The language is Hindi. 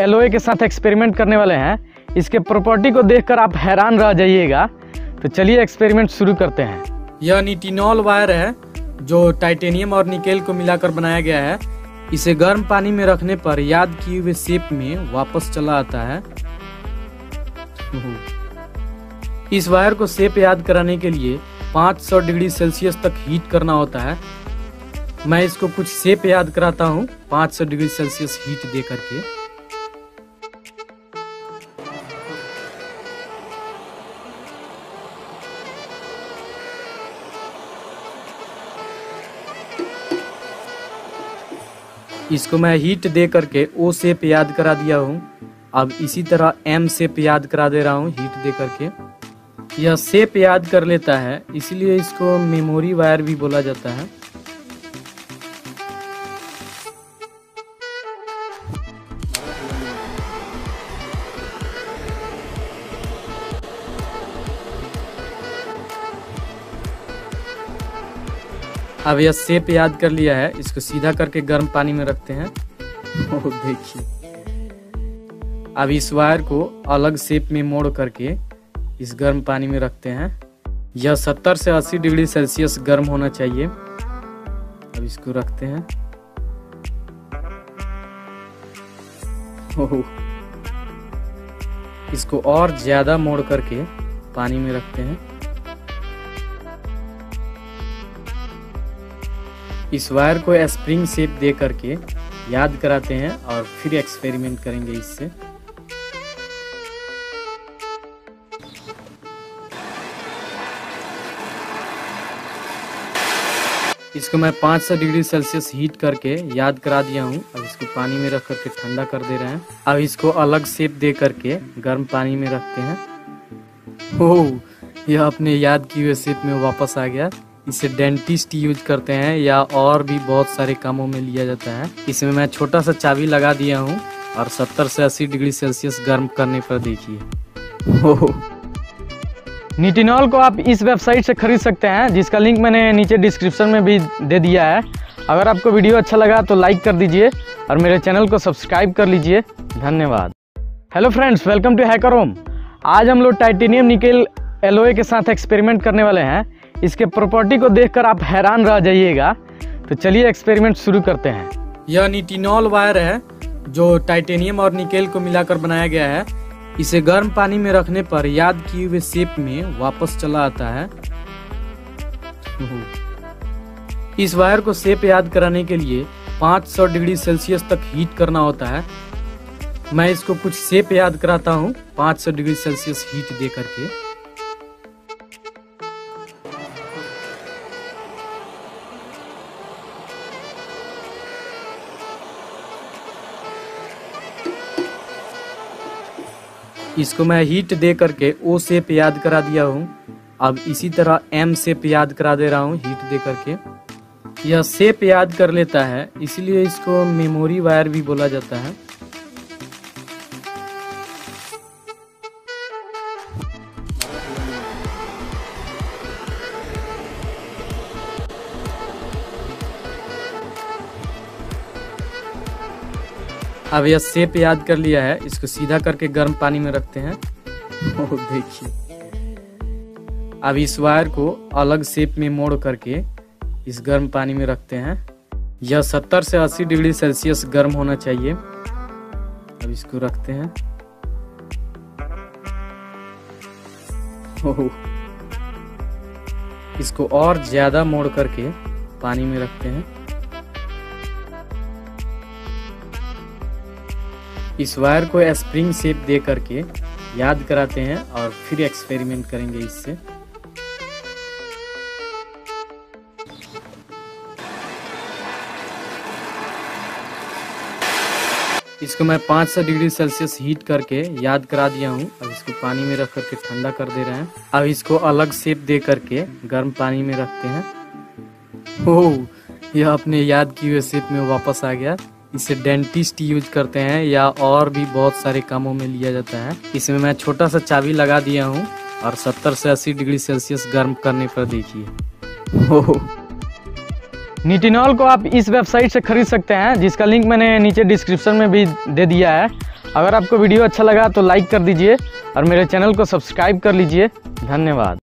एलोए के साथ एक्सपेरिमेंट करने वाले हैं। इसके प्रॉपर्टी को देखकर आप हैरान रह जाइएगा। तो चलिए एक्सपेरिमेंट शुरू करते हैं। यह निटिनॉल वायर है जो टाइटेनियम और निकेल को मिलाकर बनाया गया है। इसे गर्म पानी में रखने पर याद किए हुए शेप में वापस चला आता है। इस वायर को शेप याद कराने के लिए 500 डिग्री सेल्सियस तक हीट करना होता है। मैं इसको कुछ शेप याद कराता हूँ 500 डिग्री सेल्सियस हीट दे करके। इसको मैं हीट दे करके ओ शेप याद करा दिया हूँ। अब इसी तरह एम शेप याद करा दे रहा हूँ हीट दे करके। यह शेप याद कर लेता है, इसलिए इसको मेमोरी वायर भी बोला जाता है। अब यह शेप याद कर लिया है, इसको सीधा करके गर्म पानी में रखते हैं। ओह देखिए, अब इस वायर को अलग शेप में मोड़ करके इस गर्म पानी में रखते हैं। यह 70 से 80 डिग्री सेल्सियस गर्म होना चाहिए। अब इसको रखते हैं। ओह, इसको और ज्यादा मोड़ करके पानी में रखते हैं। इस वायर को स्प्रिंग शेप दे करके याद कराते हैं और फिर एक्सपेरिमेंट करेंगे इससे। इसको मैं 500 डिग्री सेल्सियस हीट करके याद करा दिया हूँ। अब इसको पानी में रख करके ठंडा कर दे रहे हैं। अब इसको अलग शेप दे करके गर्म पानी में रखते हैं। ओह, यह अपने याद किए हुए शेप में वापस आ गया। इसे डेंटिस्ट यूज करते हैं या और भी बहुत सारे कामों में लिया जाता है। इसमें मैं छोटा सा चाबी लगा दिया हूँ और 70 से 80 डिग्री सेल्सियस गर्म करने पर देखिए। निटिनॉल को आप इस वेबसाइट से खरीद सकते हैं, जिसका लिंक मैंने नीचे डिस्क्रिप्शन में भी दे दिया है। अगर आपको वीडियो अच्छा लगा तो लाइक कर दीजिए और मेरे चैनल को सब्सक्राइब कर लीजिए। धन्यवाद। Hello friends, welcome to hacker home. आज हम लोग टाइटेनियम निकेल एलोए के साथ एक्सपेरिमेंट करने वाले हैं। इसके प्रॉपर्टी को देखकर आप हैरान रह जाइएगा। तो चलिए एक्सपेरिमेंट शुरू करते हैं। यह निटिनॉल वायर है जो टाइटेनियम और निकेल को मिलाकर बनाया गया है। इसे गर्म पानी में रखने पर याद किए हुए शेप में वापस चला आता है। इस वायर को शेप याद कराने के लिए 500 डिग्री सेल्सियस तक हीट करना होता है। मैं इसको कुछ शेप याद कराता हूँ 500 डिग्री सेल्सियस हीट दे करके। इसको मैं हीट दे करके ओ शेप याद करा दिया हूँ। अब इसी तरह एम शेप याद करा दे रहा हूँ हीट दे करके। यह शेप याद कर लेता है, इसलिए इसको मेमोरी वायर भी बोला जाता है। अब यह शेप याद कर लिया है, इसको सीधा करके गर्म पानी में रखते हैं। ओह देखिए, अब इस वायर को अलग शेप में मोड़ करके इस गर्म पानी में रखते हैं। यह 70 से 80 डिग्री सेल्सियस गर्म होना चाहिए। अब इसको रखते हैं। ओह, इसको और ज्यादा मोड़ करके पानी में रखते हैं। इस वायर को स्प्रिंग शेप दे करके याद कराते हैं और फिर एक्सपेरिमेंट करेंगे इससे। इसको मैं 500 डिग्री सेल्सियस हीट करके याद करा दिया हूँ। अब इसको पानी में रख करके ठंडा कर दे रहे हैं। अब इसको अलग शेप दे करके गर्म पानी में रखते हैं। ओह, यह अपने याद किए हुए शेप में वापस आ गया। इसे डेंटिस्ट यूज करते हैं या और भी बहुत सारे कामों में लिया जाता है। इसमें मैं छोटा सा चाबी लगा दिया हूँ और 70 से 80 डिग्री सेल्सियस गर्म करने पर देखिए। ओह, निटिनॉल को आप इस वेबसाइट से खरीद सकते हैं, जिसका लिंक मैंने नीचे डिस्क्रिप्शन में भी दे दिया है। अगर आपको वीडियो अच्छा लगा तो लाइक कर दीजिए और मेरे चैनल को सब्सक्राइब कर लीजिए। धन्यवाद।